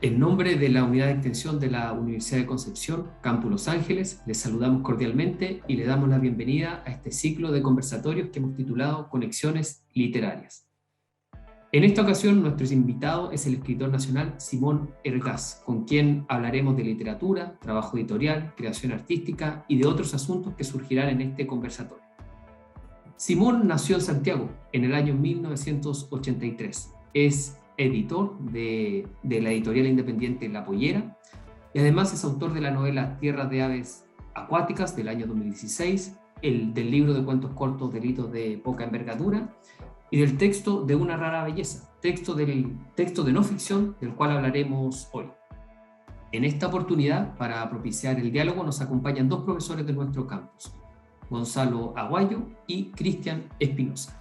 En nombre de la Unidad de Extensión de la Universidad de Concepción, Campus Los Ángeles, les saludamos cordialmente y le damos la bienvenida a este ciclo de conversatorios que hemos titulado Conexiones Literarias. En esta ocasión, nuestro invitado es el escritor nacional Simón Hergás, con quien hablaremos de literatura, trabajo editorial, creación artística y de otros asuntos que surgirán en este conversatorio. Simón nació en Santiago en el año 1983. Es editor de la editorial independiente La Pollera y además es autor de la novela Tierras de Aves Acuáticas del año 2016, del libro de cuentos cortos Delitos de Poca Envergadura y del texto De una rara belleza, texto de no ficción del cual hablaremos hoy. En esta oportunidad, para propiciar el diálogo, nos acompañan dos profesores de nuestro campus, Gonzalo Aguayo y Cristian Espinosa.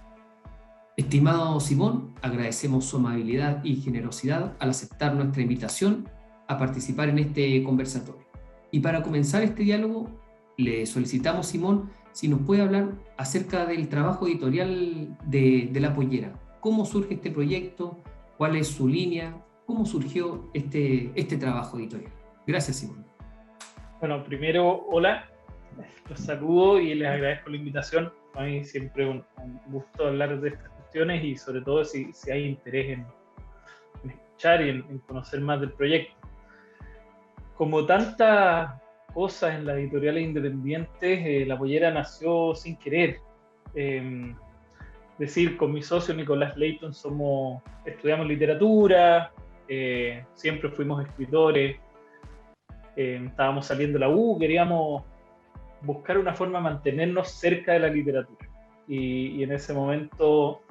Estimado Simón, agradecemos su amabilidad y generosidad al aceptar nuestra invitación a participar en este conversatorio. Y para comenzar este diálogo, le solicitamos, Simón, si nos puede hablar acerca del trabajo editorial de La Pollera. ¿Cómo surge este proyecto? ¿Cuál es su línea? ¿Cómo surgió este trabajo editorial? Gracias, Simón. Bueno, primero, hola, los saludo y les agradezco la invitación. A mí siempre un gusto hablar de estas cuestiones y sobre todo si hay interés en escuchar y en conocer más del proyecto. Como tantas cosas en las editoriales independientes, La Pollera nació sin querer. Decir, con mi socio Nicolás Leighton estudiamos literatura, siempre fuimos escritores, estábamos saliendo de la U, queríamos buscar una forma de mantenernos cerca de la literatura. Y en ese momento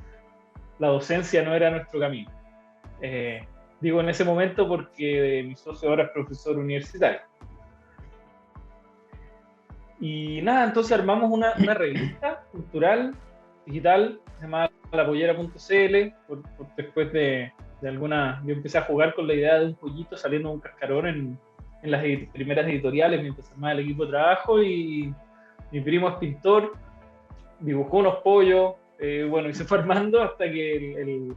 la docencia no era nuestro camino. Digo en ese momento porque mi socio ahora es profesor universitario. Y nada, entonces armamos una revista cultural, digital, se llamaba lapollera.cl, después de alguna... Yo empecé a jugar con la idea de un pollito saliendo de un cascarón en las primeras editoriales mientras armaba el equipo de trabajo, y mi primo es pintor, dibujó unos pollos, y se fue armando hasta que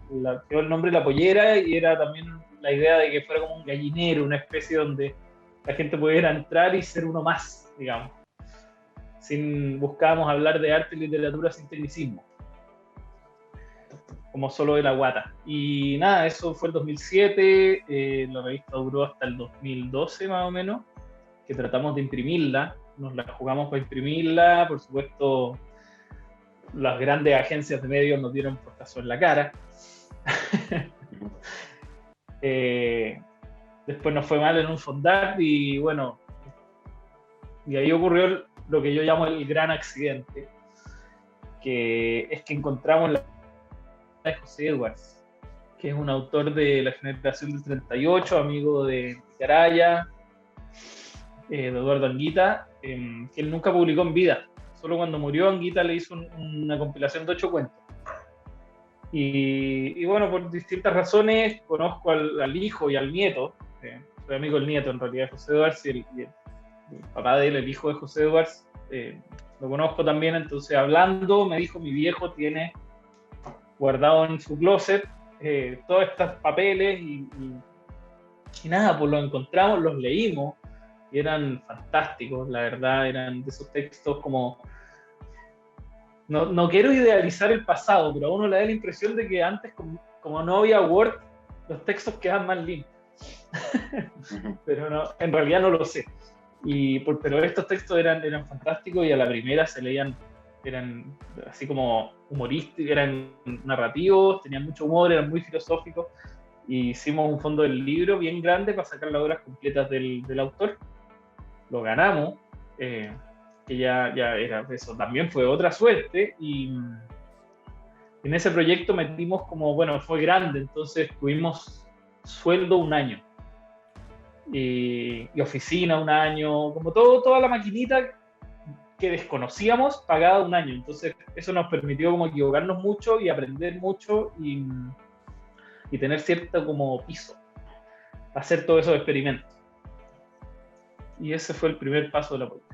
quedó el nombre La Pollera, y era también la idea de que fuera como un gallinero, una especie donde la gente pudiera entrar y ser uno más, digamos. Buscábamos hablar de arte y literatura sin tecnicismo, como solo de la guata. Y nada, eso fue el 2007, la revista duró hasta el 2012 más o menos, que tratamos de imprimirla, nos la jugamos para imprimirla, por supuesto las grandes agencias de medios nos dieron portazo en la cara. Después nos fue mal en un fondar y bueno, y ahí ocurrió lo que yo llamo el gran accidente, que es que encontramos la de José Edwards, que es un autor de la generación del 38, amigo de Caraya, de Eduardo Anguita, que él nunca publicó en vida. Solo cuando murió Anguita le hizo una compilación de 8 cuentos. Y bueno, por distintas razones conozco al hijo y al nieto. Soy amigo del nieto en realidad de José Edwards, y el papá de él, el hijo de José Edwards, lo conozco también. Entonces, hablando, me dijo: mi viejo tiene guardado en su closet todos estos papeles y nada, pues los encontramos, los leímos y eran fantásticos, la verdad. Eran de esos textos como... No quiero idealizar el pasado, pero a uno le da la impresión de que antes, como no había Word, los textos quedan más limpios. Pero no, en realidad no lo sé. Pero estos textos eran fantásticos y a la primera se leían, eran así como humorísticos, eran narrativos, tenían mucho humor, eran muy filosóficos. Y hicimos un fondo del libro bien grande para sacar las obras completas del autor. Lo ganamos, que ya era eso, también fue otra suerte. Y en ese proyecto metimos como, bueno, fue grande, entonces tuvimos sueldo un año. Y oficina un año, como toda la maquinita que desconocíamos pagada un año. Entonces eso nos permitió como equivocarnos mucho y aprender mucho y tener cierto como piso, hacer todos esos experimentos. Y ese fue el primer paso de La Pollera.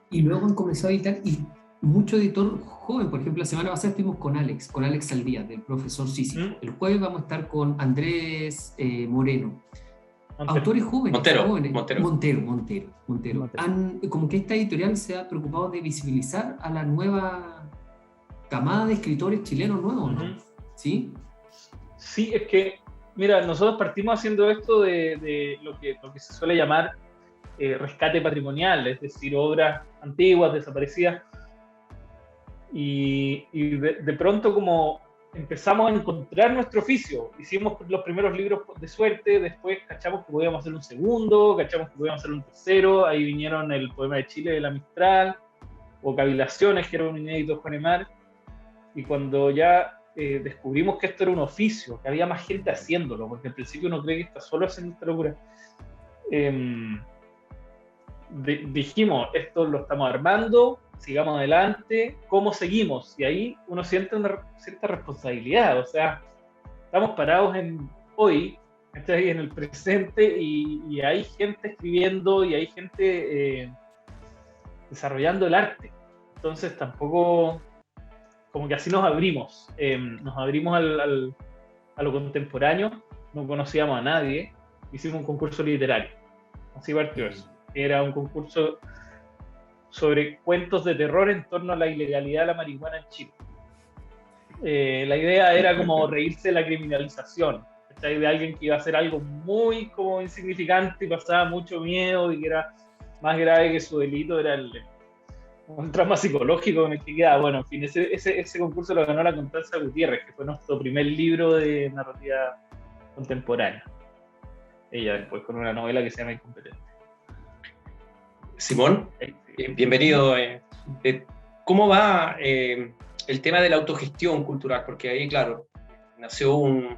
Y luego han comenzado a editar, y mucho editor joven. Por ejemplo, la semana pasada estuvimos con Alex Saldías, del profesor Sísifo. El jueves vamos a estar con Andrés Moreno. Autores jóvenes. Montero. Como que esta editorial se ha preocupado de visibilizar a la nueva camada de escritores chilenos nuevos, ¿no? ¿Sí? Sí, es que, mira, nosotros partimos haciendo esto de lo que se suele llamar rescate patrimonial, es decir, obras antiguas, desaparecidas, y de pronto como empezamos a encontrar nuestro oficio, hicimos los primeros libros de suerte, después cachamos que podíamos hacer un segundo, cachamos que podíamos hacer un tercero, ahí vinieron el Poema de Chile de la Mistral, o Cavilaciones, que era un inédito de Juan Emar, y cuando ya descubrimos que esto era un oficio, que había más gente haciéndolo, porque al principio uno cree que está solo haciendo esta locura, dijimos, esto lo estamos armando, sigamos adelante, ¿cómo seguimos? Y ahí uno siente una cierta responsabilidad, o sea, estamos parados en hoy, en el presente, y hay gente escribiendo, y hay gente desarrollando el arte. Entonces tampoco, como que así nos abrimos a lo contemporáneo, no conocíamos a nadie, hicimos un concurso literario, así partió eso. Era un concurso sobre cuentos de terror en torno a la ilegalidad de la marihuana en Chile. La idea era como reírse de la criminalización, ¿cachai? De alguien que iba a hacer algo muy como insignificante y pasaba mucho miedo y que era más grave que su delito, era un trauma psicológico en el que queda. Bueno, en fin, ese concurso lo ganó la Constanza Gutiérrez, que fue nuestro primer libro de narrativa contemporánea. Ella después con una novela que se llama Incompetente. Simón, bienvenido. ¿Cómo va el tema de la autogestión cultural? Porque ahí, claro, nació un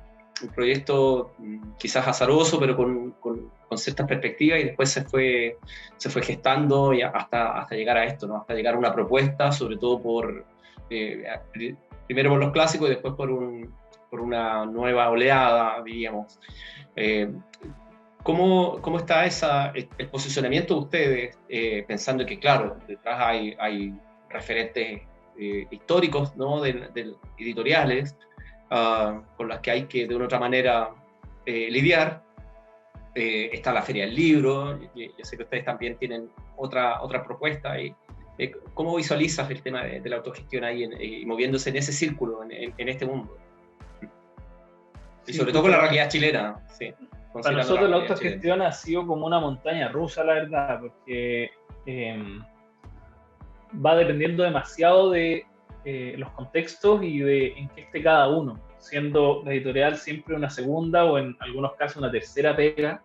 proyecto quizás azaroso, pero con ciertas perspectivas, y después se fue gestando y hasta llegar a esto, ¿no? Hasta llegar a una propuesta, sobre todo primero por los clásicos y después por una nueva oleada, diríamos. ¿Cómo está el posicionamiento de ustedes, pensando que, claro, detrás hay referentes históricos, ¿no? editoriales, con las que hay que, de una otra manera, lidiar? Está la Feria del Libro, yo sé que ustedes también tienen otra propuesta. ¿Cómo visualizas el tema de la autogestión ahí y moviéndose en ese círculo, en este mundo? Y sobre todo con la realidad chilena, sí. Para nosotros la autogestión ha sido como una montaña rusa, la verdad, porque va dependiendo demasiado de los contextos y de en qué esté cada uno, siendo la editorial siempre una segunda o en algunos casos una tercera pega.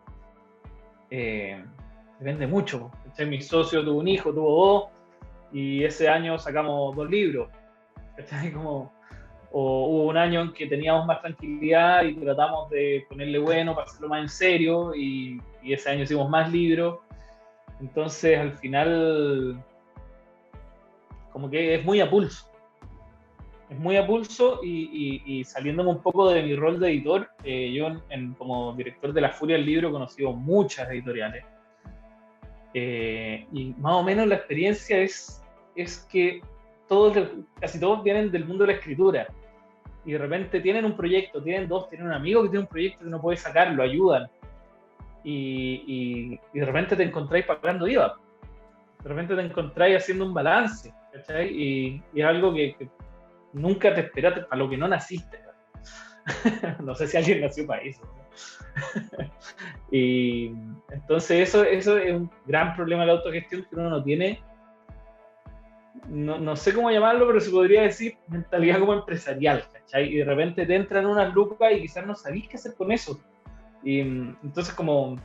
Depende mucho. Mi socio tuvo un hijo, tuvo dos, y ese año sacamos 2 libros. O hubo un año en que teníamos más tranquilidad y tratamos de ponerle bueno para hacerlo más en serio, y ese año hicimos más libros. Entonces al final como que es muy a pulso. Es muy a pulso, y saliéndome un poco de mi rol de editor, yo como director de La Furia del Libro he conocido muchas editoriales. Y más o menos la experiencia es que casi todos vienen del mundo de la escritura. Y de repente tienen un proyecto, tienen un amigo que tiene un proyecto que no puede sacarlo, ayudan. Y de repente te encontráis pagando IVA. De repente te encontráis haciendo un balance, ¿cachai? Y es algo que nunca te esperaste, a lo que no naciste. No sé si alguien nació para eso, ¿no? Y entonces eso es un gran problema de la autogestión, que uno no tiene. No sé cómo llamarlo, pero se podría decir mentalidad como empresarial, ¿cachai? Y de repente te entran unas lucas y quizás no sabís qué hacer con eso. Y entonces como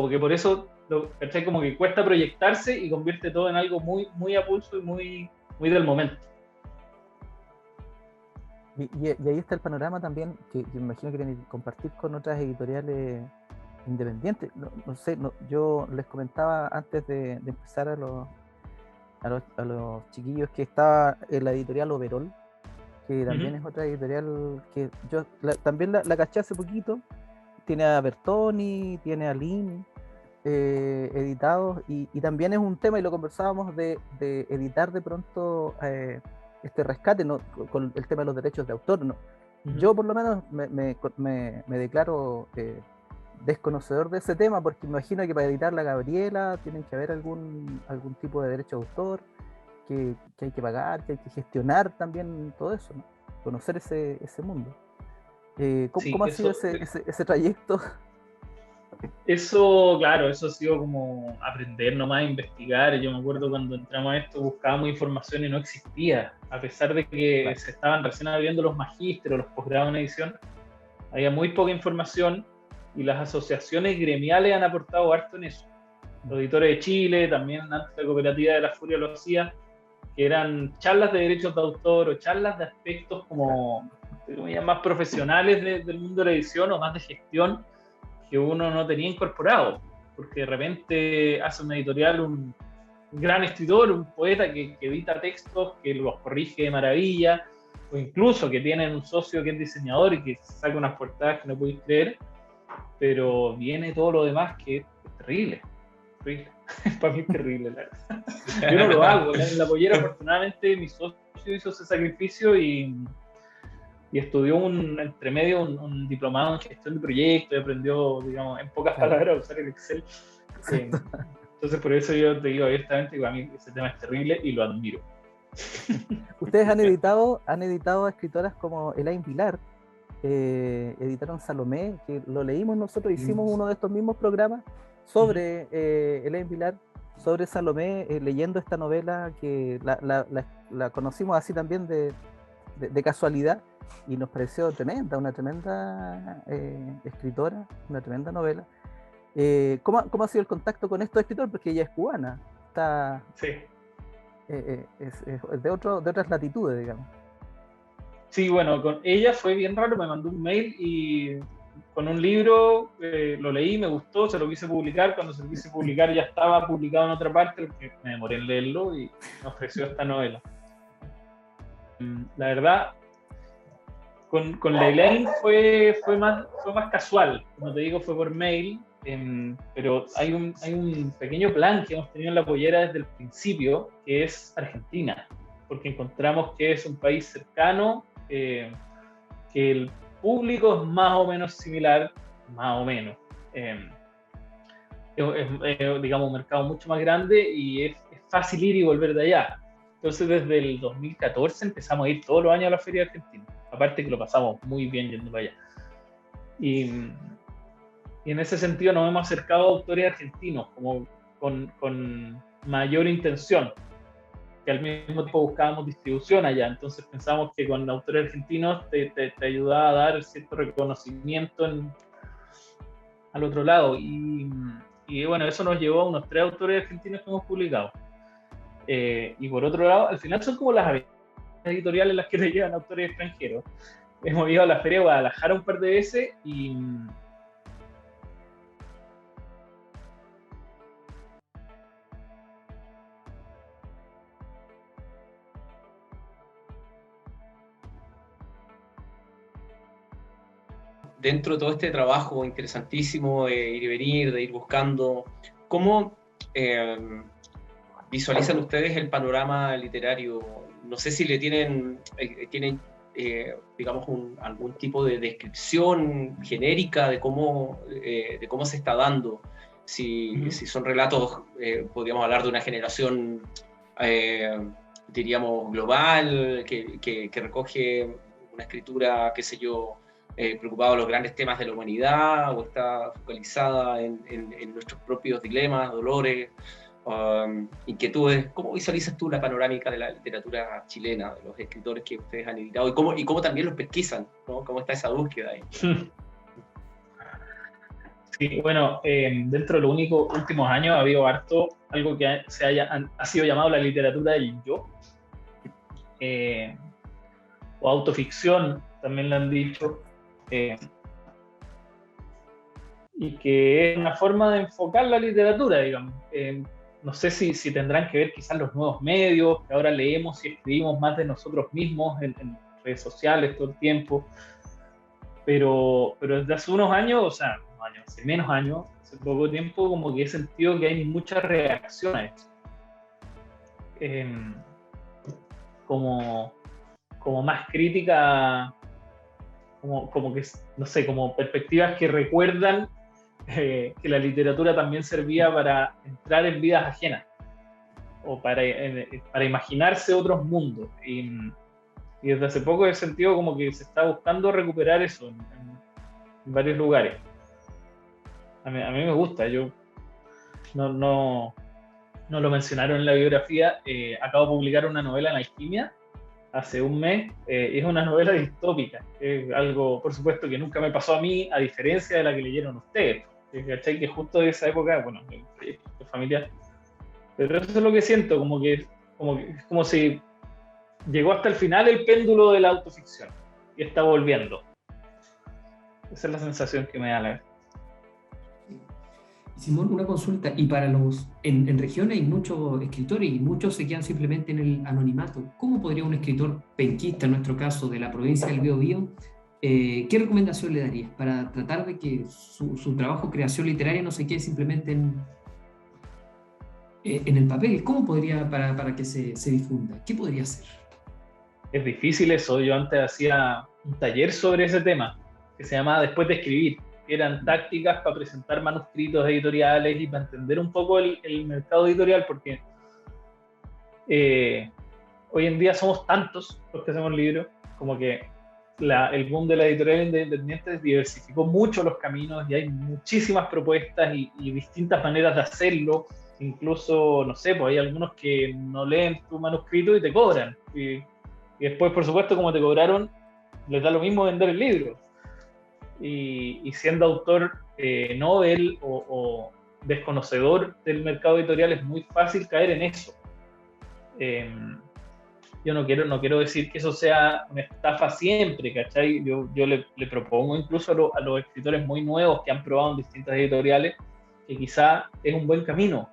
que por eso, ¿cachai? Como que cuesta proyectarse y convierte todo en algo muy, muy a pulso y muy, muy del momento. Y ahí está el panorama también, que me imagino que tienen que compartir con otras editoriales independientes. No sé, yo les comentaba antes de empezar a los chiquillos que estaba en la editorial Overol, que también es otra editorial que yo también la caché hace poquito. Tiene a Bertoni, tiene a Lin, editados, y también es un tema, y lo conversábamos, de editar de pronto este rescate, ¿no? Con el tema de los derechos de autor, ¿no? Yo por lo menos me declaro desconocedor de ese tema, porque imagino que para editar la Gabriela tienen que haber algún tipo de derecho de autor que hay que pagar, que hay que gestionar también todo eso, ¿no? Conocer ese mundo. ¿Cómo ha sido ese trayecto? Eso, claro, eso ha sido como aprender nomás, investigar. Yo me acuerdo cuando entramos a esto, buscábamos información y no existía. A pesar de que se estaban recién abriendo los magísteros, los posgrados en edición, había muy poca información, y las asociaciones gremiales han aportado harto en eso. Los Editores de Chile, también antes la Cooperativa de la Furia lo hacía, que eran charlas de derechos de autor o charlas de aspectos como más profesionales del mundo de la edición o más de gestión, que uno no tenía incorporado, porque de repente hace una editorial un gran escritor, un poeta que edita textos, que los corrige de maravilla, o incluso que tiene un socio que es diseñador y que saca unas portadas que no podéis creer, pero viene todo lo demás que es terrible. Para mí es terrible, la verdad. Yo no lo hago. En la pollera, afortunadamente, mi socio hizo ese sacrificio y estudió entre medio un diplomado en gestión de proyectos, y aprendió, digamos, en pocas palabras, a usar el Excel. Entonces, por eso yo te digo abiertamente que a mí ese tema es terrible y lo admiro. Ustedes han editado a escritoras como Elaine Vilar, editaron Salomé, que lo leímos nosotros, hicimos uno de estos mismos programas sobre Elaine Vilar, sobre Salomé, leyendo esta novela que la conocimos así también de casualidad, y nos pareció una tremenda escritora, una tremenda novela. ¿Cómo ha sido el contacto con estos escritores? Porque ella es cubana, es de otras latitudes, digamos. Sí, bueno, con ella fue bien raro, me mandó un mail y con un libro, lo leí, me gustó, se lo quise publicar. Cuando se lo quise publicar ya estaba publicado en otra parte, porque me demoré en leerlo, y me ofreció esta novela. La verdad, con la Elaine fue más casual, como te digo, fue por mail, pero hay un pequeño plan que hemos tenido en la pollera desde el principio, que es Argentina, porque encontramos que es un país cercano, que el público es más o menos similar, más o menos. Es, digamos, un mercado mucho más grande y es fácil ir y volver de allá. Entonces, desde el 2014 empezamos a ir todos los años a la Feria Argentina. Aparte que lo pasamos muy bien yendo para allá. Y en ese sentido nos hemos acercado a autores argentinos como con mayor intención, que al mismo tiempo buscábamos distribución allá. Entonces pensamos que con autores argentinos te ayudaba a dar cierto reconocimiento al otro lado. Y bueno, eso nos llevó a unos 3 autores argentinos que hemos publicado. Y por otro lado, al final son como las editoriales las que te llevan autores extranjeros. Hemos ido a la Feria de Guadalajara un par de veces y dentro de todo este trabajo interesantísimo de ir y venir, de ir buscando, ¿cómo visualizan ustedes el panorama literario? No sé si le tienen digamos, algún tipo de descripción genérica de cómo se está dando. Si son relatos, podríamos hablar de una generación, diríamos, global, que recoge una escritura, qué sé yo, preocupada de los grandes temas de la humanidad, o está focalizada en nuestros propios dilemas, dolores, inquietudes. ¿Cómo visualizas tú la panorámica de la literatura chilena, de los escritores que ustedes han editado, y cómo también los pesquisan, ¿no? ¿Cómo está esa búsqueda ahí? Sí, bueno, dentro de los últimos años ha habido algo que ha sido llamado la literatura del yo, o autoficción, también lo han dicho, y que es una forma de enfocar la literatura, digamos. No sé si tendrán que ver quizás los nuevos medios, que ahora leemos y escribimos más de nosotros mismos en redes sociales todo el tiempo, pero desde hace unos años, o sea, años, hace menos años, hace poco tiempo, como que he sentido que hay muchas reacciones. Como más crítica, como que, no sé, como perspectivas que recuerdan que la literatura también servía para entrar en vidas ajenas o para imaginarse otros mundos. Y desde hace poco he sentido como que se está buscando recuperar eso en varios lugares. A mí me gusta, yo no lo mencionaron en la biografía, acabo de publicar una novela en Alquimia hace un mes, es una novela distópica, es algo, por supuesto, que nunca me pasó a mí, a diferencia de la que leyeron ustedes, ¿cachai? Que justo de esa época, bueno, de familiar, pero eso es lo que siento, como si llegó hasta el final el péndulo de la autoficción y está volviendo. Esa es la sensación que me da la vez. Simón, una consulta, y para en regiones hay muchos escritores y muchos se quedan simplemente en el anonimato. ¿Cómo podría un escritor penquista, en nuestro caso, de la provincia del Biobío, qué recomendación le darías para tratar de que su trabajo, creación literaria, no se quede simplemente en el papel? ¿Cómo podría, para que se difunda? ¿Qué podría hacer? Es difícil eso. Yo antes hacía un taller sobre ese tema, que se llamaba Después de escribir. Eran tácticas para presentar manuscritos editoriales y para entender un poco el mercado editorial, porque hoy en día somos tantos los que hacemos libros, como que el boom de la editorial independiente diversificó mucho los caminos y hay muchísimas propuestas y distintas maneras de hacerlo. Incluso, no sé, pues hay algunos que no leen tu manuscrito y te cobran. Y después, por supuesto, como te cobraron, les da lo mismo vender el libro. Y siendo autor novel o desconocedor del mercado editorial es muy fácil caer en eso. Yo no quiero decir que eso sea una estafa siempre, ¿cachai? Yo le propongo incluso a los escritores muy nuevos que han probado en distintas editoriales que quizá es un buen camino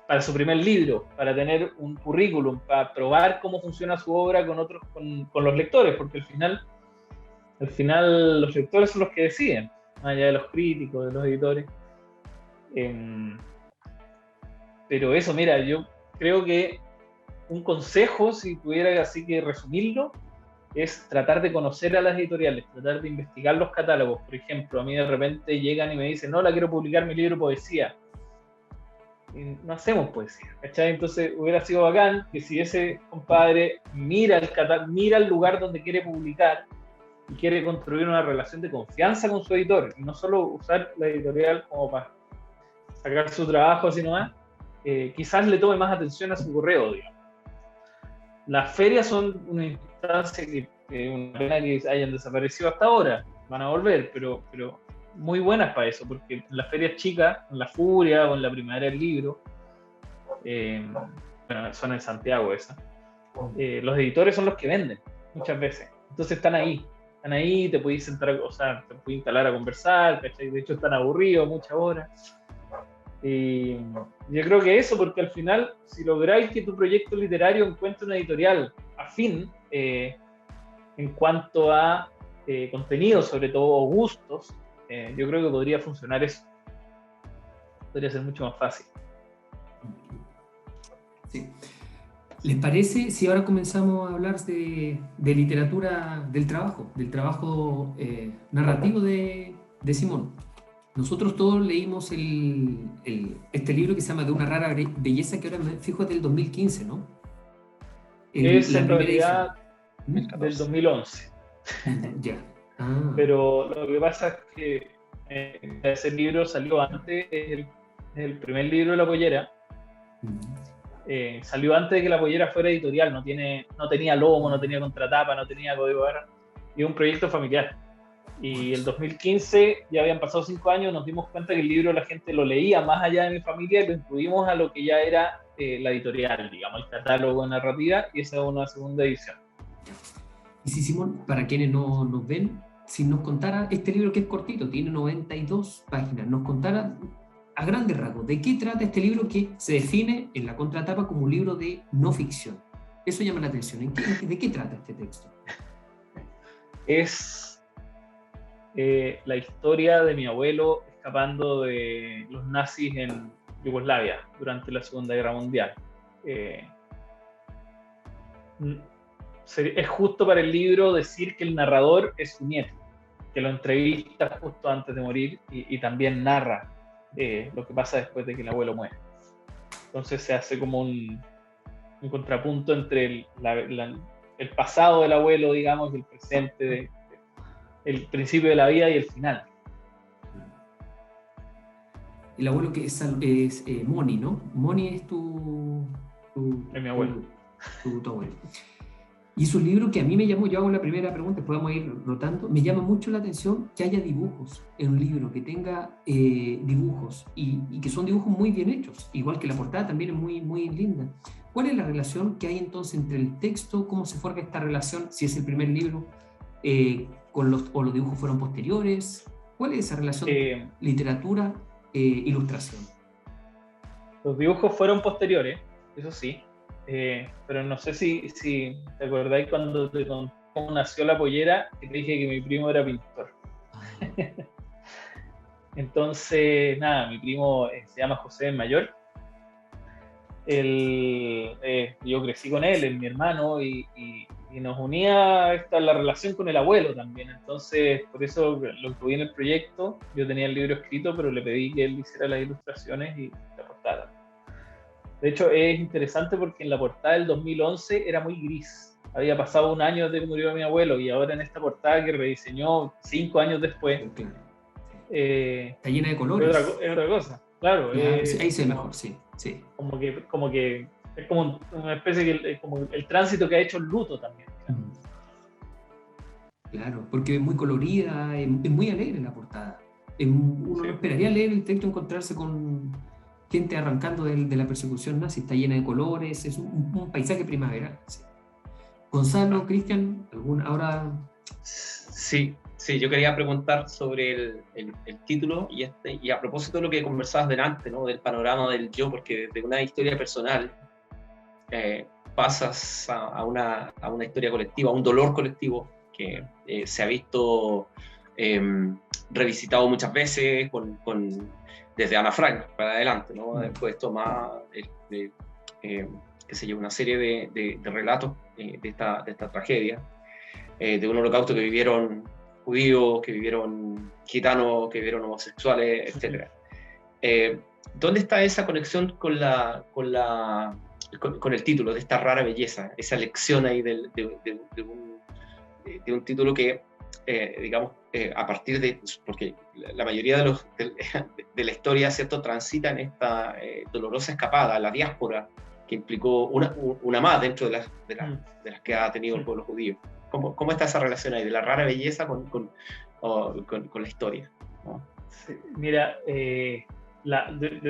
para su primer libro, para tener un currículum, para probar cómo funciona su obra con los lectores, porque al final los lectores son los que deciden, más allá de los críticos, de los editores. Pero eso, mira, yo creo que un consejo, si tuviera así que resumirlo, es tratar de conocer a las editoriales, tratar de investigar los catálogos. Por ejemplo, a mí de repente llegan y me dicen, no, quiero publicar mi libro de poesía. Y no hacemos poesía, ¿cachai? Entonces hubiera sido bacán que si ese compadre mira el lugar donde quiere publicar y quiere construir una relación de confianza con su editor, y no solo usar la editorial como para sacar su trabajo así nomás, quizás le tome más atención a su correo, digamos. Las ferias son una instancia que una pena que hayan desaparecido hasta ahora, van a volver, pero muy buenas para eso, porque en las ferias chicas, en la Furia o en la Primavera del Libro, bueno, son en Santiago esas, los editores son los que venden muchas veces, entonces están ahí, te puedes sentar, o sea, te puedes instalar a conversar, ¿cachai? De hecho están aburridos muchas horas. Y yo creo que eso, porque al final, si lográis que tu proyecto literario encuentre una editorial afín en cuanto a contenido, sobre todo, o gustos, yo creo que podría funcionar eso. Podría ser mucho más fácil. Sí. ¿Les parece si ahora comenzamos a hablar de literatura del trabajo narrativo de Simón? Nosotros todos leímos este libro que se llama De una rara belleza, que ahora me fijo es del 2015, ¿no? Es en realidad del 2011. Ya. Pero lo que pasa es que ese libro salió antes, es el primer libro de La Pollera. Salió antes de que La Pollera fuera editorial, no tenía lomo, no tenía contratapa, no tenía código de barra, y es un proyecto familiar. Y el 2015, ya habían pasado 5 años, nos dimos cuenta que el libro la gente lo leía más allá de mi familia y lo incluimos a lo que ya era la editorial, digamos, el catálogo de narrativa, y esa es una segunda edición. Y si Simón, para quienes no nos ven, si nos contara este libro que es cortito, tiene 92 páginas, nos contara a grandes rasgos de qué trata este libro que se define en la contratapa como un libro de no ficción. Eso llama la atención. ¿De qué trata este texto? Es la historia de mi abuelo escapando de los nazis en Yugoslavia durante la Segunda Guerra Mundial. Es justo para el libro decir que el narrador es su nieto, que lo entrevista justo antes de morir y también narra lo que pasa después de que el abuelo muere. Entonces se hace como un contrapunto entre el pasado del abuelo, digamos, y el presente, el principio de la vida y el final. El abuelo que es Moni, ¿no? Moni es Es mi abuelo. Tu abuelo. Y es un libro que a mí me llamó, yo hago la primera pregunta, después vamos a ir rotando, me llama mucho la atención que haya dibujos en un libro, que tenga dibujos y que son dibujos muy bien hechos, igual que la portada también es muy, muy linda. ¿Cuál es la relación que hay entonces entre el texto, cómo se forja esta relación, si es el primer libro, o los dibujos fueron posteriores? ¿Cuál es esa relación literatura, ilustración? Los dibujos fueron posteriores, eso sí. Pero no sé si te acordáis cuando te conté cómo nació la pollera, que te dije que mi primo era pintor. Entonces, nada, mi primo se llama José Mayor. Yo crecí con él, es mi hermano, y nos unía la relación con el abuelo también. Entonces, por eso lo incluí en el proyecto. Yo tenía el libro escrito, pero le pedí que él hiciera las ilustraciones y la portada. De hecho, es interesante porque en la portada del 2011 era muy gris. Había pasado un año desde que murió mi abuelo y ahora en esta portada que rediseñó 5 años después... está llena de colores. Es otra cosa, claro. Ahí se ve mejor, sí. Como que es como una especie de... como el tránsito que ha hecho el luto también. Claro, porque es muy colorida, es muy alegre la portada. Uno no esperaría leer el texto, encontrarse con gente arrancando de la persecución nazi, está llena de colores, es un paisaje primaveral. Sí. Gonzalo, Cristian, ahora... Sí, yo quería preguntar sobre el título y a propósito de lo que conversabas delante, ¿no? Del panorama del yo, porque de una historia personal pasas a una historia colectiva, a un dolor colectivo que se ha visto revisitado muchas veces desde Ana Frank para adelante, ¿no? Después toma qué sé yo, una serie de relatos de esta tragedia, de un holocausto que vivieron judíos, que vivieron gitanos, que vivieron homosexuales, etc. ¿Dónde está esa conexión con el título de esta rara belleza? Esa lección ahí de un título que, digamos, a partir de... porque la mayoría de la historia, ¿cierto?, transita en esta dolorosa escapada a la diáspora que implicó una más dentro de las que ha tenido el pueblo judío. ¿Cómo está esa relación ahí de la rara belleza con la historia, ¿no? Sí, mira, de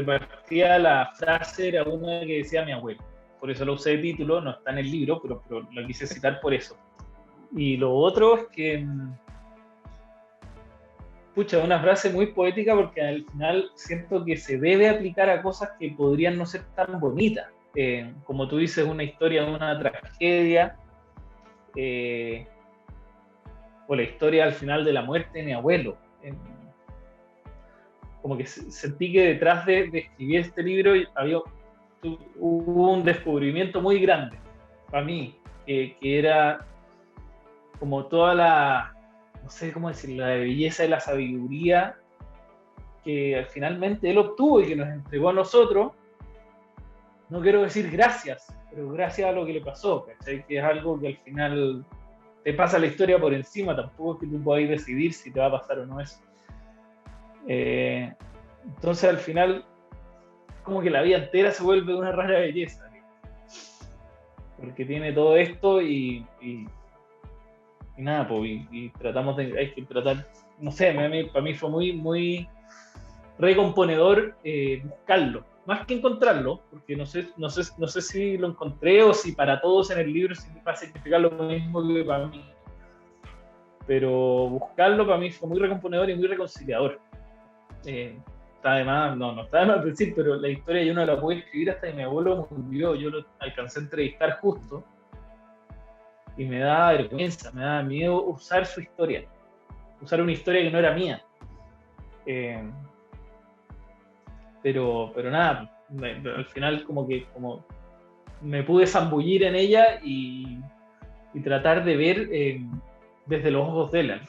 partida la frase era una que decía mi abuelo, por eso lo usé de título, no está en el libro, pero lo quise citar por eso. Y lo otro es que, una frase muy poética porque al final siento que se debe aplicar a cosas que podrían no ser tan bonitas. Como tú dices, una historia de una tragedia, o la historia al final de la muerte de mi abuelo. Como que sentí que detrás de escribir este libro hubo un descubrimiento muy grande para mí, que era como toda la, no sé cómo decirlo, la belleza y la sabiduría que finalmente él obtuvo y que nos entregó a nosotros. No quiero decir gracias, pero gracias a lo que le pasó, ¿cachai? Que es algo que al final te pasa la historia por encima, tampoco es que tú puedas decidir si te va a pasar o no eso. Entonces al final, como que la vida entera se vuelve una rara belleza, porque tiene todo esto y nada, pues, y tratamos hay que tratar, no sé, para mí fue muy, muy recomponedor buscarlo, más que encontrarlo, porque no sé si lo encontré o si para todos en el libro va a significar lo mismo que para mí, pero buscarlo para mí fue muy recomponedor y muy reconciliador. Está de más, no está de más decir, pero la historia yo no la pude escribir hasta que mi abuelo murió. Yo lo alcancé a entrevistar justo y me da vergüenza, me da miedo usar su historia, usar una historia que no era mía. pero nada, al final como me pude zambullir en ella y tratar de ver desde los ojos de él.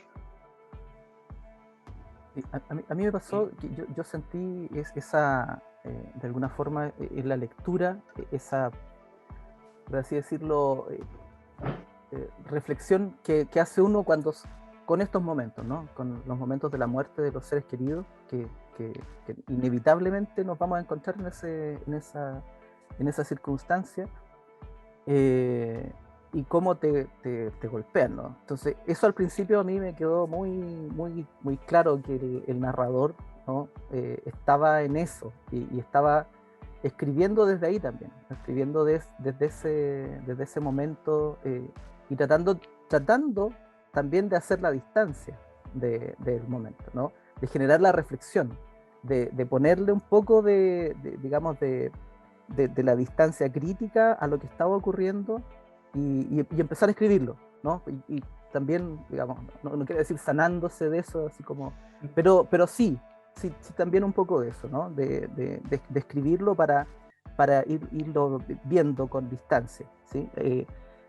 A mí me pasó que yo sentí esa, de alguna forma, en la lectura, esa, por así decirlo, reflexión que hace uno con estos momentos, ¿no? Con los momentos de la muerte de los seres queridos, que inevitablemente nos vamos a encontrar en esa circunstancia, y cómo te golpean, ¿no? Entonces, eso al principio a mí me quedó muy, muy, muy claro que el narrador, ¿no? Estaba en eso y estaba escribiendo desde ahí también, escribiendo desde ese momento, y tratando también de hacer la distancia del momento, ¿no? De generar la reflexión, de ponerle un poco digamos, de la distancia crítica a lo que estaba ocurriendo y empezar a escribirlo, ¿no? Y también, digamos, no quiero decir sanándose de eso, así como, pero sí también un poco de eso, ¿no? De escribirlo para irlo viendo con distancia, ¿sí?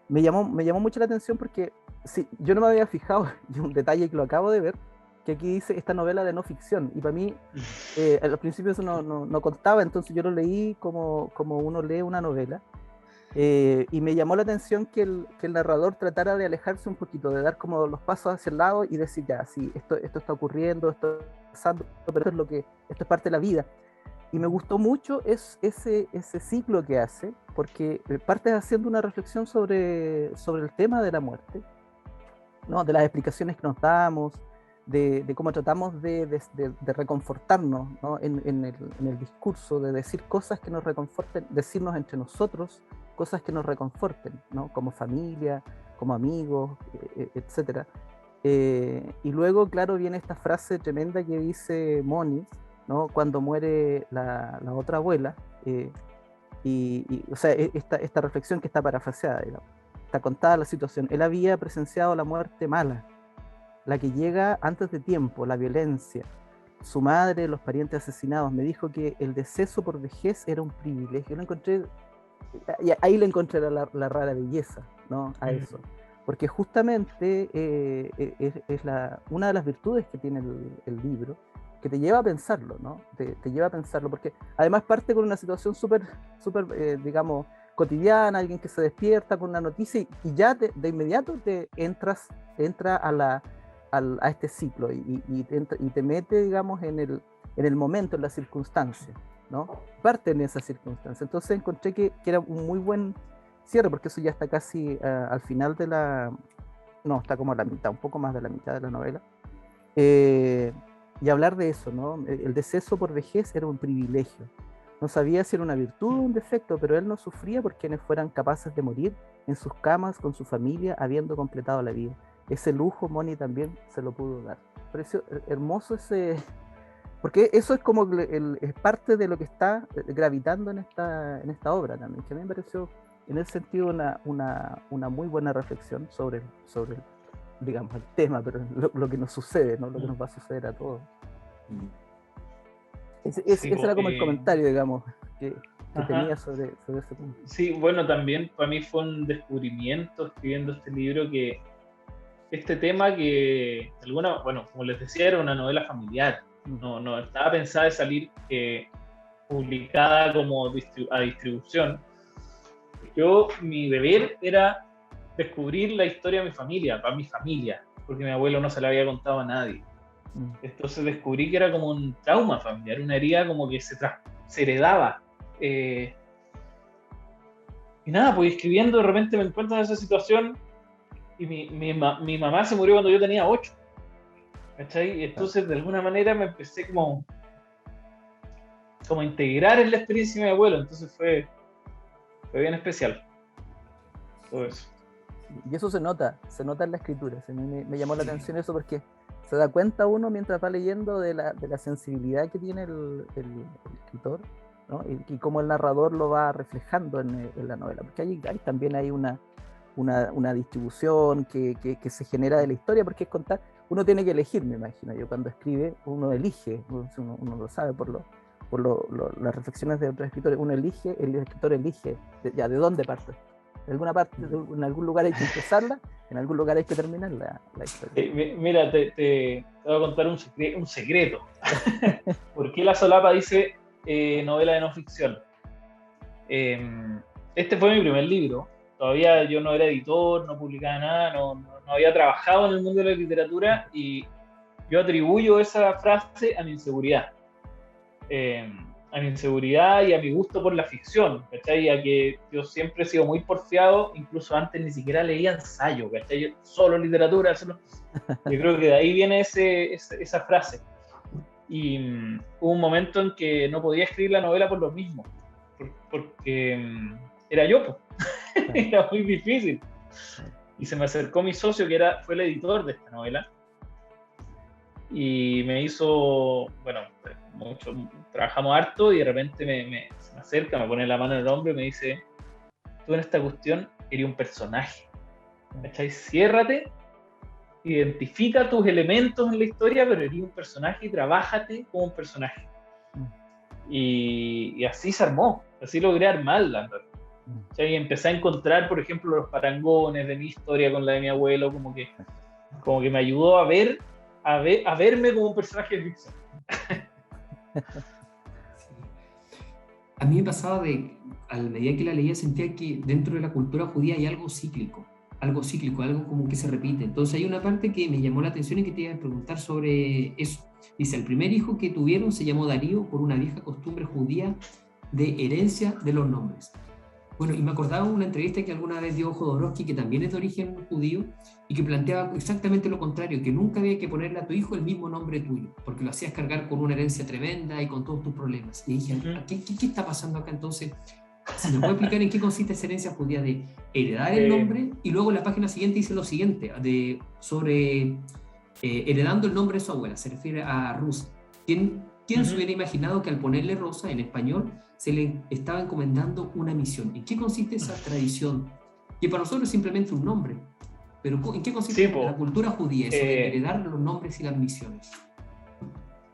Me llamó mucho la atención porque sí, yo no me había fijado, y un detalle que lo acabo de ver, que aquí dice esta novela de no ficción, y para mí al principio eso no contaba, entonces yo lo leí como uno lee una novela, y me llamó la atención que el narrador tratara de alejarse un poquito, de dar como los pasos hacia el lado y decir, ya, sí, esto está ocurriendo, esto está pasando, pero esto es parte de la vida. Y me gustó mucho ese ciclo que hace, porque parte haciendo una reflexión sobre el tema de la muerte, ¿no? De las explicaciones que nos damos, de cómo tratamos de reconfortarnos, ¿no? en el discurso, de decir cosas que nos reconforten, decirnos entre nosotros cosas que nos reconforten, ¿no? Como familia, como amigos, etc. Y luego, claro, viene esta frase tremenda que dice Moni, ¿no? Cuando muere la otra abuela, o sea, esta reflexión que está parafraseada, digamos, está contada la situación. Él había presenciado la muerte mala, la que llega antes de tiempo, la violencia. Su madre, los parientes asesinados. Me dijo que el deceso por vejez era un privilegio. Yo lo encontré, y ahí le encontré la rara belleza, ¿no? A eso. Porque justamente es una de las virtudes que tiene el libro, que te lleva a pensarlo, ¿no? Te lleva a pensarlo, porque además parte con una situación súper, digamos, cotidiana, alguien que se despierta con una noticia y ya de inmediato te entra a este ciclo y te mete, digamos, en el momento, en la circunstancia, ¿no? Parte en esa circunstancia. Entonces encontré que era un muy buen cierre, porque eso ya está casi al final no, está como a la mitad, un poco más de la mitad de la novela. Y hablar de eso, ¿no? El deceso por vejez era un privilegio. No sabía si era una virtud o un defecto, pero él no sufría por quienes fueran capaces de morir en sus camas con su familia, habiendo completado la vida. Ese lujo Moni también se lo pudo dar. Pareció hermoso porque eso es como es parte de lo que está gravitando en esta obra también, que a mí me pareció en ese sentido una muy buena reflexión sobre digamos, el tema, pero lo que nos sucede, ¿no? Lo que nos va a suceder a todos. Ese era como el comentario, digamos, que tenía sobre ese punto. Sí, bueno, también para mí fue un descubrimiento escribiendo este libro, que este tema que, bueno, como les decía, era una novela familiar, no estaba pensada de salir publicada como a distribución. Mi deber era descubrir la historia de mi familia, para mi familia, porque mi abuelo no se la había contado a nadie. Entonces descubrí que era como un trauma familiar, una herida como que se heredaba. Y nada, pues escribiendo de repente me encuentro en esa situación y mi mamá se murió cuando yo tenía 8. ¿Cachai? Y entonces de alguna manera me empecé como a integrar en la experiencia de mi abuelo, entonces fue bien especial todo eso. Y eso se nota en la escritura. Me llamó la atención eso, porque se da cuenta uno mientras va leyendo de la sensibilidad que tiene el escritor, ¿no? Y cómo el narrador lo va reflejando en la novela, porque ahí también hay una distribución que se genera de la historia, porque es contar, uno tiene que elegir, me imagino yo, cuando escribe uno elige, uno lo sabe por las reflexiones de otros escritores, el escritor elige de dónde parte. De alguna parte, en algún lugar hay que empezarla, en algún lugar hay que terminar la historia. Mira, te voy a contar un secreto. ¿Por qué La Solapa dice novela de no ficción? Este fue mi primer libro. Todavía yo no era editor, no publicaba nada, no había trabajado en el mundo de la literatura, y yo atribuyo esa frase a mi inseguridad. A mi inseguridad y a mi gusto por la ficción, ¿cachai? A que yo siempre he sido muy porfiado, incluso antes ni siquiera leía ensayo, ¿cachai? Yo, solo literatura, solo... Yo creo que de ahí viene esa frase. Y hubo un momento en que no podía escribir la novela por lo mismo, porque era yo, pues. Era muy difícil. Y se me acercó mi socio, que fue el editor de esta novela, y me hizo, bueno, trabajamos harto, y de repente se me acerca, me pone la mano en el hombro y me dice: tú en esta cuestión eres un personaje, ¿cachai? Ciérrate, identifica tus elementos en la historia, pero eres un personaje y trabájate como un personaje. Y así se armó, así logré armarla. Y empecé a encontrar, por ejemplo, los parangones de mi historia con la de mi abuelo, como que me ayudó a verme como un personaje de ficción. A mí me pasaba a medida que la leía, sentía que dentro de la cultura judía hay algo cíclico, algo como que se repite. Entonces hay una parte que me llamó la atención y que te iba a preguntar sobre eso. Dice: el primer hijo que tuvieron se llamó Darío por una vieja costumbre judía de herencia de los nombres. Bueno, y me acordaba una entrevista que alguna vez dio Jodorowsky, que también es de origen judío, y que planteaba exactamente lo contrario, que nunca había que ponerle a tu hijo el mismo nombre tuyo, porque lo hacías cargar con una herencia tremenda y con todos tus problemas. Y dije, ¿qué está pasando acá entonces? ¿Se me puede explicar en qué consiste esa herencia judía de heredar el nombre? Y luego en la página siguiente dice lo siguiente, sobre heredando el nombre de su abuela, se refiere a Ruth. ¿Quién se hubiera imaginado que al ponerle Rosa en español se le estaba encomendando una misión? ¿En qué consiste esa tradición? Que para nosotros es simplemente un nombre, pero ¿en qué consiste la cultura judía, eso de heredar los nombres y las misiones?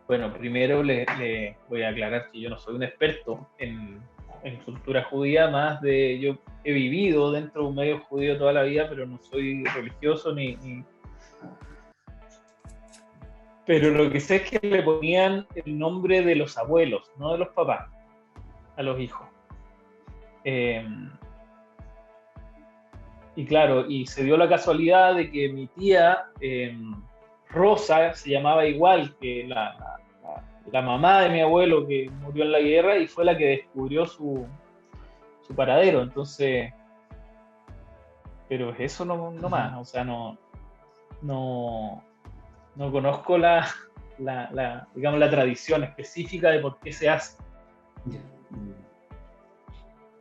Bueno, primero le voy a aclarar que yo no soy un experto en cultura judía, yo he vivido dentro de un medio judío toda la vida, pero no soy religioso ni... Pero lo que sé es que le ponían el nombre de los abuelos, no de los papás, a los hijos. Y claro, y se dio la casualidad de que mi tía Rosa se llamaba igual que la mamá de mi abuelo, que murió en la guerra, y fue la que descubrió su paradero. Entonces, pero eso no más, o sea, no conozco digamos, la tradición específica de por qué se hace.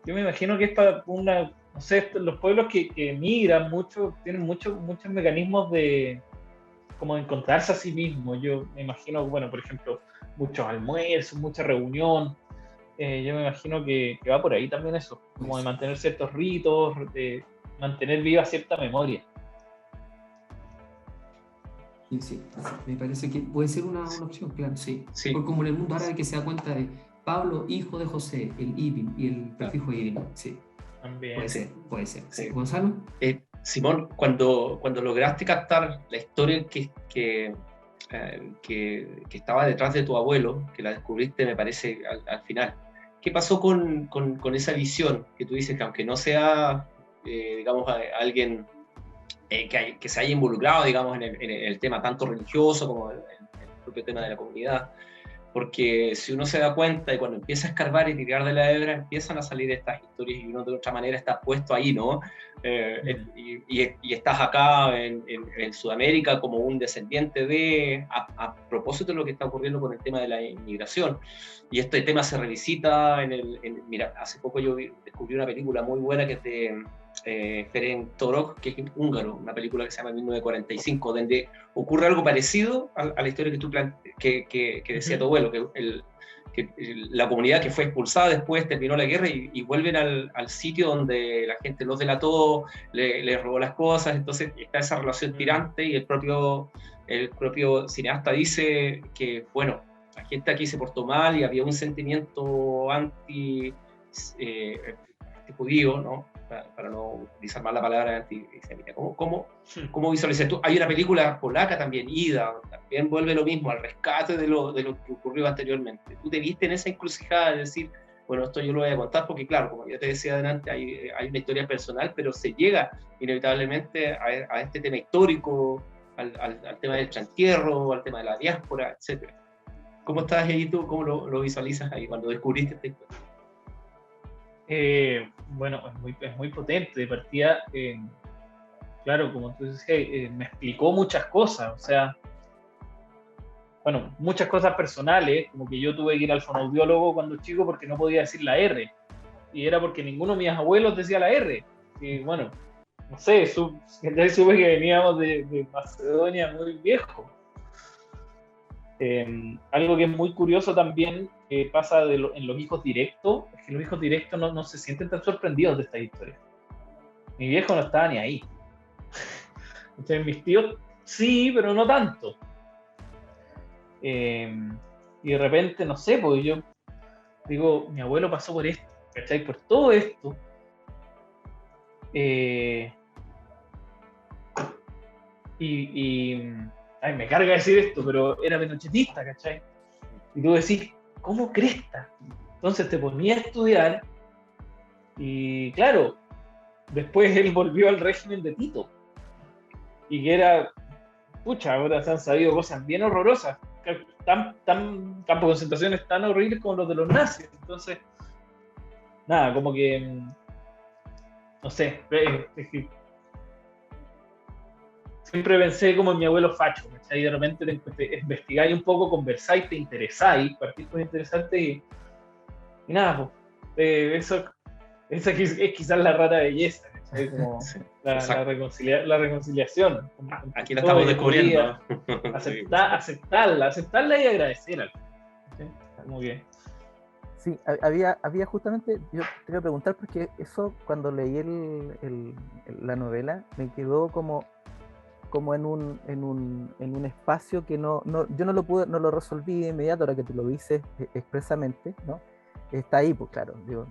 Yo me imagino que es para no sé, los pueblos que emigran mucho tienen muchos mecanismos de como de encontrarse a sí mismos. Yo me imagino, bueno, por ejemplo, muchos almuerzos, mucha reunión. Yo me imagino que va por ahí también eso, como de mantener ciertos ritos, de mantener viva cierta memoria. Sí, me parece que puede ser una opción, claro, sí. Porque como en el mundo árabe que se da cuenta de Pablo, hijo de José, el Ibn y el prefijo Ibn, sí. También. Puede ser. Sí. ¿Gonzalo? Simón, cuando lograste captar la historia que estaba detrás de tu abuelo, que la descubriste, me parece, al final, ¿qué pasó con esa visión que tú dices que aunque no sea, digamos, alguien que se haya involucrado, digamos, en el tema tanto religioso como en el propio tema de la comunidad? Porque si uno se da cuenta y cuando empieza a escarbar y tirar de la hebra, empiezan a salir estas historias y uno de otra manera está puesto ahí, ¿no? Y estás acá en Sudamérica como un descendiente a propósito de lo que está ocurriendo con el tema de la inmigración. Y este tema se revisita mira, hace poco yo descubrí una película muy buena que es de Ferenc Torok, que es húngaro, una película que se llama 1945, donde ocurre algo parecido a la historia que decía tu abuelo, que la comunidad que fue expulsada después terminó la guerra y vuelven al sitio donde la gente los delató, les robó las cosas. Entonces está esa relación tirante y el propio cineasta dice que, bueno, la gente aquí se portó mal y había un sentimiento antijudío, ¿no? Para no utilizar mal la palabra antisemita. ¿Cómo visualizas tú? Hay una película polaca también, Ida, también vuelve lo mismo, al rescate de lo que ocurrió anteriormente. ¿Tú te viste en esa encrucijada de decir, bueno, esto yo lo voy a contar porque, claro, como ya te decía adelante, hay una historia personal, pero se llega inevitablemente a este tema histórico, al tema del entierro, al tema de la diáspora, etc. ¿Cómo estás ahí tú? ¿Cómo lo visualizas ahí cuando descubriste esta historia? Bueno, es muy potente. De partida, claro, como tú dices, me explicó muchas cosas, o sea, bueno, muchas cosas personales, como que yo tuve que ir al fonoaudiólogo cuando chico porque no podía decir la R, y era porque ninguno de mis abuelos decía la R, y bueno, no sé, supe que veníamos de Macedonia muy viejo. Algo que es muy curioso también que pasa en los hijos directos, es que los hijos directos no se sienten tan sorprendidos de esta historia. Mi viejo no estaba ni ahí. Entonces mis tíos sí, pero no tanto. Y de repente, no sé, porque yo digo, mi abuelo pasó por esto, ¿cachai? Por todo esto. Ay, me carga decir esto, pero era pinochetista, ¿cachai? Y tú decís, ¿cómo cresta? Entonces te ponía a estudiar y claro, después él volvió al régimen de Tito y que era, pucha, ahora se han sabido cosas bien horrorosas, campos de concentraciones tan horribles como los de los nazis. Entonces, nada, como que, no sé, siempre pensé como en mi abuelo facho, ¿cachai? Y de repente te investigáis un poco, conversáis, te interesáis, partís con interesante y nada, pues, esa es quizás la rara belleza, ¿cachai? Como Sí, la reconciliación. Aquí la estamos descubriendo. Aceptarla y agradecerla. Muy bien. Sí, había justamente, yo te iba a preguntar porque eso cuando leí la novela me quedó como en un espacio que yo no lo resolví de inmediato, ahora que tú lo dices expresamente, ¿no? Está ahí, pues claro, digo,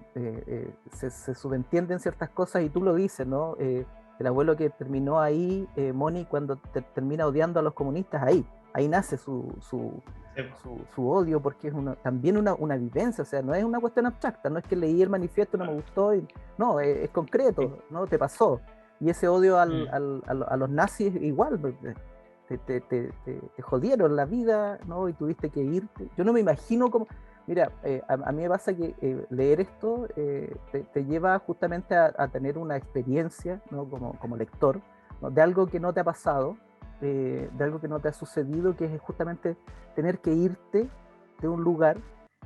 se subentienden ciertas cosas y tú lo dices, ¿no? El abuelo que terminó ahí, Moni, cuando termina odiando a los comunistas, ahí nace su odio, porque es también una vivencia, o sea, no es una cuestión abstracta, no es que leí el manifiesto, no me gustó, no, es concreto, ¿no? Te pasó. Y ese odio a los nazis igual, te jodieron la vida, ¿no? Y tuviste que irte. Yo no me imagino cómo... Mira, a mí me pasa que leer esto te lleva justamente a tener una experiencia, ¿no? como lector, ¿no? De algo que no te ha pasado, de algo que no te ha sucedido, que es justamente tener que irte de un lugar,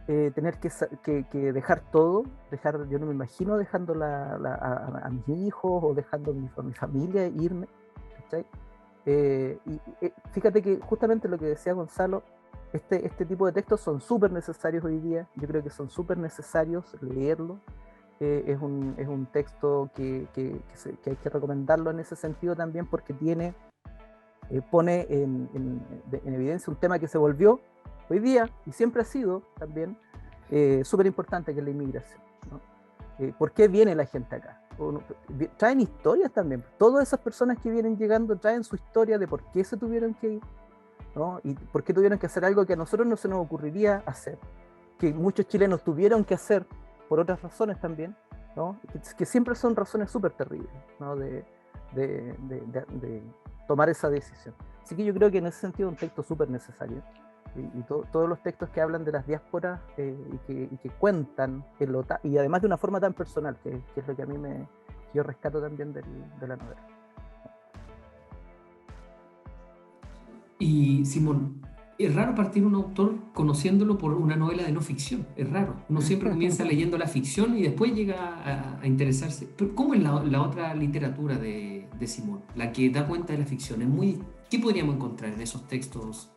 tener que dejar todo, yo no me imagino dejando a mis hijos o dejando a mi familia, irme, ¿cachai? Fíjate que justamente lo que decía Gonzalo, este tipo de textos son súper necesarios hoy día, yo creo que son súper necesarios leerlo, es un texto que hay que recomendarlo en ese sentido también porque pone en evidencia un tema que se volvió hoy día y siempre ha sido también súper importante, que es la inmigración, ¿no? ¿Por qué viene la gente acá? Traen historias también, todas esas personas que vienen llegando traen su historia de por qué se tuvieron que ir, ¿no? Y por qué tuvieron que hacer algo que a nosotros no se nos ocurriría hacer, que muchos chilenos tuvieron que hacer por otras razones también, ¿no? Que siempre son razones súper terribles, ¿no? de tomar esa decisión. Así que yo creo que en ese sentido es un texto súper necesario. Y todos los textos que hablan de las diásporas y que cuentan, y además de una forma tan personal, que es lo que a mí yo rescato también de la novela. Y Simón, es raro partir un autor conociéndolo por una novela de no ficción, es raro. Uno siempre comienza leyendo la ficción y después llega a interesarse. Pero ¿cómo es la otra literatura de Simón? La que da cuenta de la ficción. ¿Qué podríamos encontrar en esos textos?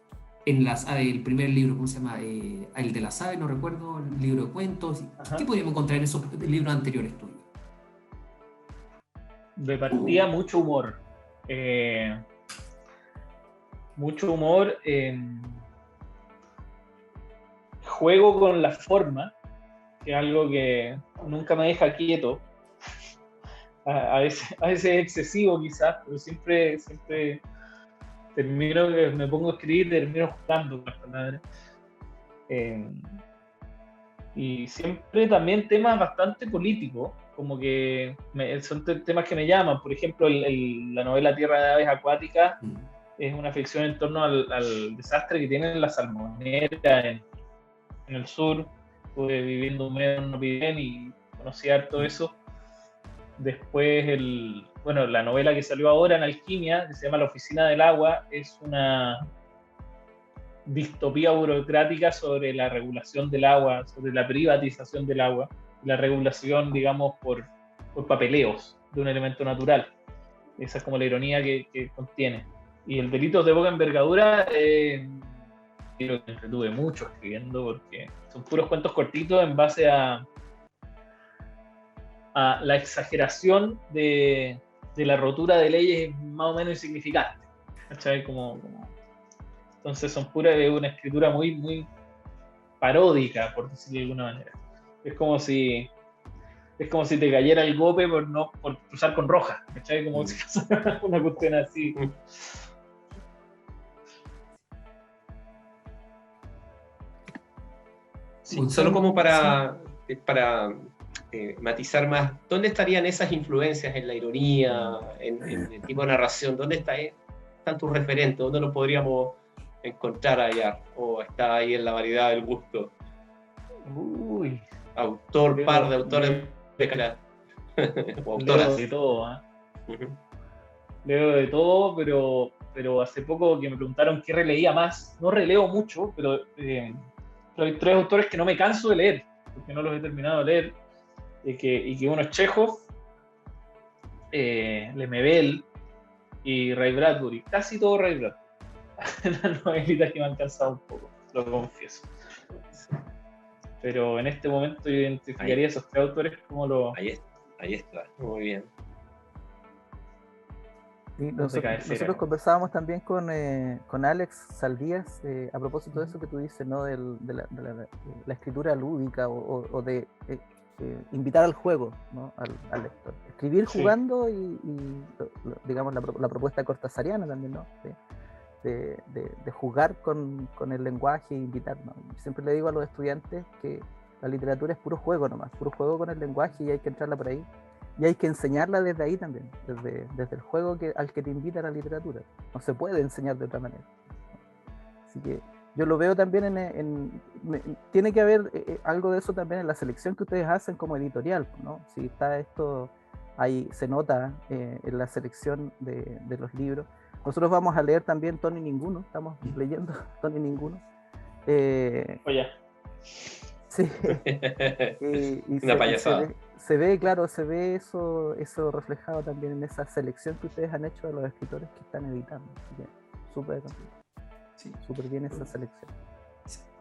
El primer libro, ¿cómo se llama? El de las aves, no recuerdo, el libro de cuentos. Ajá. ¿Qué podríamos encontrar en esos libros anteriores tuyos? De partida, mucho humor. Mucho humor. juego con la forma, que es algo que nunca me deja quieto. A veces es excesivo quizás, pero siempre termino, me pongo a escribir y termino jugando con las palabras. Y siempre también temas bastante políticos, como que son temas que me llaman. Por ejemplo, la novela Tierra de Aves Acuáticas es una ficción en torno al desastre que tienen las salmoneras en el sur. Estuve viviendo un mes en Nopidén y conocí todo eso. Después, la novela que salió ahora en Alquimia, que se llama La Oficina del Agua, es una distopía burocrática sobre la regulación del agua, sobre la privatización del agua, la regulación, digamos, por papeleos de un elemento natural. Esa es como la ironía que contiene. Y el Delitos de Poca Envergadura, creo que entretuve mucho escribiendo, porque son puros cuentos cortitos en base a la exageración de la rotura de leyes más o menos insignificantes. ¿Cachai? Entonces son una escritura muy, muy paródica, por decirlo de alguna manera. Es como si te cayera el golpe por cruzar con roja, ¿cachai? Como si fuera una cuestión así. Sí, solo como para matizar más, ¿dónde estarían esas influencias en la ironía, en el tipo de narración? ¿Dónde están tus referentes? ¿Dónde los podríamos encontrar allá? ¿O está ahí en la variedad del gusto? Uy. Par de autores de calidad. O autoras. Leo de todo, ¿eh? Uh-huh. Leo de todo, pero hace poco que me preguntaron qué releía más. No releo mucho, pero hay 3 autores que no me canso de leer, porque no los he terminado de leer, y que uno es Chekhov, Lemebel y Ray Bradbury. Casi todo Ray Bradbury. Las novelitas que me han cansado un poco, lo confieso. Pero en este momento yo identificaría esos 3 autores como los... Ahí está, muy bien. Y nosotros conversábamos también con Alex Saldías a propósito de eso que tú dices, ¿no? De la escritura lúdica o de invitar al juego, ¿no? al lector. Escribir jugando y digamos la propuesta cortasariana también, ¿no? De jugar con el lenguaje e invitar, ¿no? Siempre le digo a los estudiantes que la literatura es puro juego nomás, puro juego con el lenguaje, y hay que entrarla por ahí. Y hay que enseñarla desde ahí también, desde el juego al que te invita la literatura. No se puede enseñar de otra manera. Así que yo lo veo también tiene que haber algo de eso también en la selección que ustedes hacen como editorial, ¿no? Si está esto, ahí se nota en la selección de los libros. Nosotros vamos a leer también Todo ni Ninguno, estamos leyendo Todo ni Ninguno. Oye. Sí. Una payasada. Se ve eso reflejado también en esa selección que ustedes han hecho de los escritores que están editando. Así que súper bien esa selección.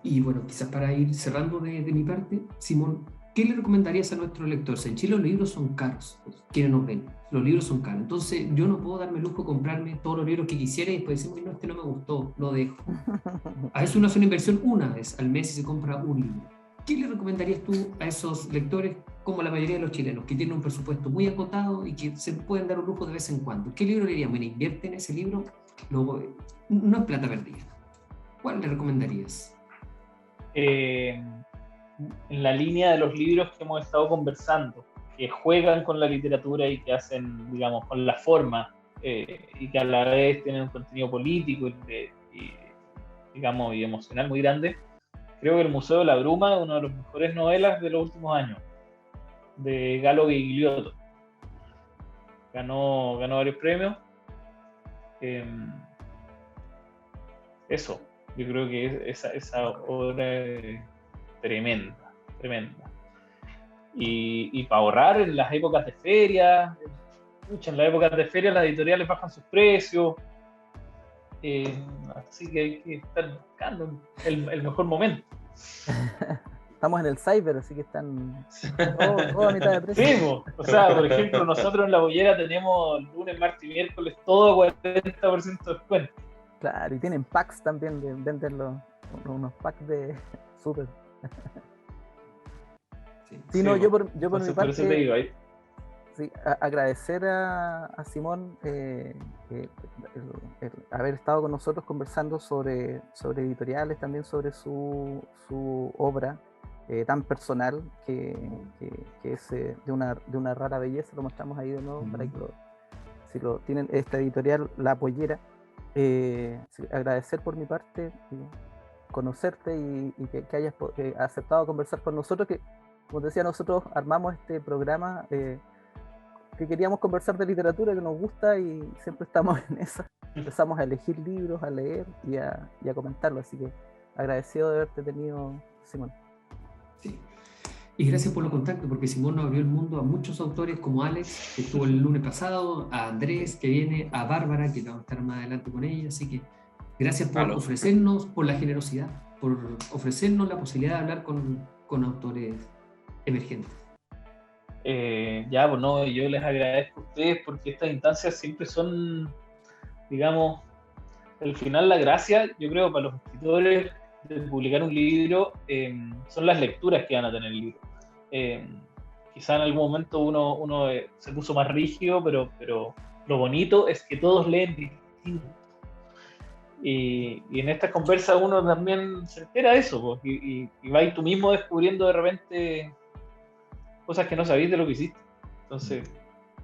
Y bueno, quizás para ir cerrando de mi parte, Simón, ¿qué le recomendarías a nuestros lectores? En Chile los libros son caros, quienes nos ven, los libros son caros. Entonces yo no puedo darme el lujo de comprarme todos los libros que quisiera y después decir, no, este no me gustó, lo dejo. A veces uno hace una inversión una vez al mes y se compra un libro. ¿Qué le recomendarías tú a esos lectores, como la mayoría de los chilenos, que tienen un presupuesto muy acotado y que se pueden dar un lujo de vez en cuando? ¿Qué libro le dirían? Bueno, invierte en ese libro, luego, no es plata perdida. ¿Cuál le recomendarías? En la línea de los libros que hemos estado conversando, que juegan con la literatura y que hacen, digamos, con la forma, y que a la vez tienen un contenido político y emocional muy grande. Creo que El Museo de la Bruma es una de las mejores novelas de los últimos años, de Galo Gigliotto. Ganó varios premios. Eso, yo creo que esa obra es tremenda. Y para ahorrar en las épocas de feria, en las épocas de feria las editoriales bajan sus precios. Así que hay que estar buscando el mejor momento. Estamos en el cyber, así que están todo a mitad de precio. Sí, o sea, por ejemplo, nosotros en La Bollera tenemos lunes, martes y miércoles todo a 40% de descuento. Claro, y tienen packs también, venden unos packs de súper Sí, no, yo por mi por eso te parte, digo, ahí. sí, agradecer a Simón haber estado con nosotros conversando sobre editoriales, también sobre su obra tan personal, que es de una rara belleza. Lo mostramos ahí de nuevo para que si lo tienen, esta editorial La Pollera. Sí, agradecer por mi parte, conocerte y que hayas aceptado conversar con nosotros, que como te decía, nosotros armamos este programa que queríamos conversar de literatura que nos gusta y siempre estamos en esa. Empezamos a elegir libros, a leer y a comentarlo, así que agradecido de haberte tenido, Simón. Sí. Y gracias por los contactos, porque Simón nos abrió el mundo a muchos autores como Alex, que estuvo el lunes pasado, a Andrés, que viene, a Bárbara, que vamos a estar más adelante con ella. Así que gracias por ofrecernos, por la generosidad, por ofrecernos la posibilidad de hablar con autores emergentes. Ya, pues no, yo les agradezco a ustedes porque estas instancias siempre son, digamos, al final la gracia, yo creo, para los escritores de publicar un libro son las lecturas que van a tener el libro. Quizá en algún momento uno se puso más rígido, pero lo bonito es que todos leen distinto. Y en estas conversas uno también se entera de eso, pues, y vas tú mismo descubriendo de repente cosas que no sabías de lo que hiciste. Entonces,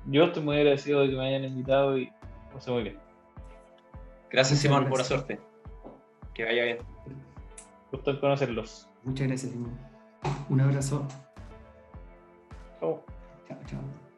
yo estoy muy agradecido de que me hayan invitado y lo sé muy bien. Gracias, Simón, buena suerte. Que vaya bien. Gusto en conocerlos. Muchas gracias, Simón. Un abrazo. Chao. Chao, chao.